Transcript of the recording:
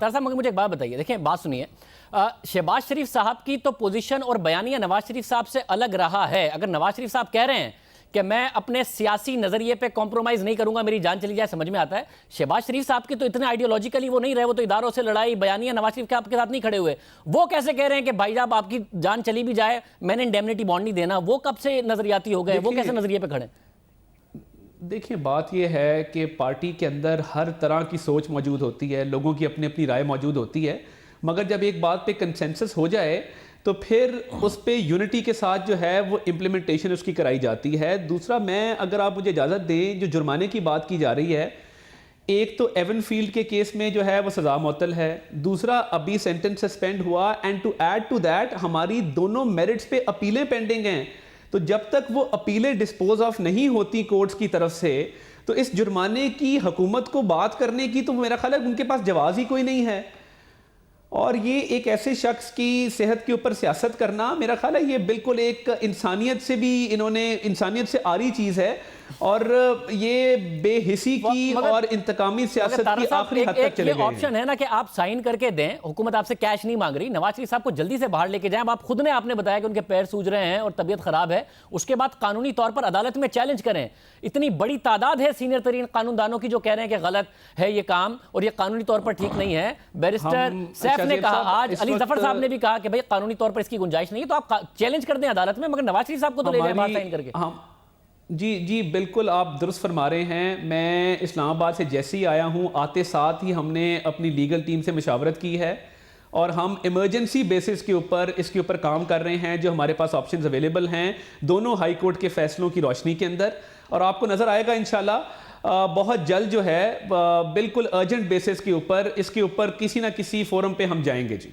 तार साहब, मगर मुझे एक बात बताइए, देखिए बात सुनिए, शहबाज शरीफ साहब की तो पोजीशन और बयानिया नवाज शरीफ साहब से अलग रहा है। अगर नवाज शरीफ साहब कह रहे हैं कि मैं अपने सियासी नजरिए पे कॉम्प्रोमाइज नहीं करूंगा, मेरी जान चली जाए, समझ में आता है। शहबाज शरीफ साहब की तो इतने आइडियोलॉजिकली वो नहीं रहे, वो तो इदारों से लड़ाई, बयानिया नवाज शरीफ के आपके साथ नहीं खड़े हुए। वो कैसे कह रहे हैं कि भाई साहब आपकी जान चली भी जाए मैंने इंडेमनिटी बॉन्ड नहीं देना? वो कब से नजरियाती हो गए? वो कैसे नजरिए पे खड़े? देखिए, बात यह है कि पार्टी के अंदर हर तरह की सोच मौजूद होती है, लोगों की अपनी अपनी राय मौजूद होती है, मगर जब एक बात पे कंसेंसस हो जाए तो फिर उस पे यूनिटी के साथ जो है वो इम्प्लीमेंटेशन उसकी कराई जाती है। दूसरा, मैं अगर आप मुझे इजाज़त दें, जो जुर्माने की बात की जा रही है, एक तो एवन फील्ड के केस में जो है वो सज़ा मुअत्तल है, दूसरा अभी सेंटेंस सस्पेंड हुआ, and to add to that हमारी दोनों मेरिट्स पे अपीलें पेंडिंग हैं। तो जब तक वो अपीलें डिस्पोज ऑफ नहीं होती कोर्ट्स की तरफ से, तो इस जुर्माने की हुकूमत को बात करने की तो मेरा ख्याल है उनके पास जवाब ही कोई नहीं है। और ये एक ऐसे शख्स की सेहत के ऊपर सियासत करना, मेरा ख्याल है ये बिल्कुल एक इंसानियत से भी, इन्होंने इंसानियत से आरी चीज़ है, और ये बेहिसी की और इंतकामी सियासत की आखिरी हद तक चले गए हैं। ऑप्शन है ना कि आप साइन करके दें, हुकूमत आपसे कैश नहीं मांग रही, नवाज शरीफ साहब को जल्दी से बाहर लेके जाएं। आप खुद ने आपने बताया कि उनके पैर सूज रहे हैं और तबीयत खराब है, उसके बाद कानूनी तौर पर अदालत में चैलेंज करें। इतनी बड़ी तादाद है सीनियर तरीन कानूनदानों की जो कह रहे हैं कि गलत है ये काम और ये कानूनी तौर पर ठीक नहीं है। बैरिस्टर सैफ ने कहा, आज अली जफर साहब ने भी कहा कि भाई कानूनी तौर पर इसकी गुंजाइश नहीं है, तो आप चैलेंज कर दें अदालत में, मगर नवाज शरीफ साहब को तो ले जाए बाहर साइन करके। जी बिल्कुल, आप दुरुस्त फरमा रहे हैं। मैं इस्लामाबाद से जैसे ही आया हूँ, आते साथ ही हमने अपनी लीगल टीम से मशावरत की है और हम इमरजेंसी बेसिस के ऊपर इसके ऊपर काम कर रहे हैं। जो हमारे पास ऑप्शंस अवेलेबल हैं दोनों हाई कोर्ट के फैसलों की रोशनी के अंदर, और आपको नज़र आएगा इंशाल्लाह बहुत जल्द जो है बिल्कुल अर्जेंट बेसिस के ऊपर इसके ऊपर किसी ना किसी फोरम पे हम जाएंगे। जी।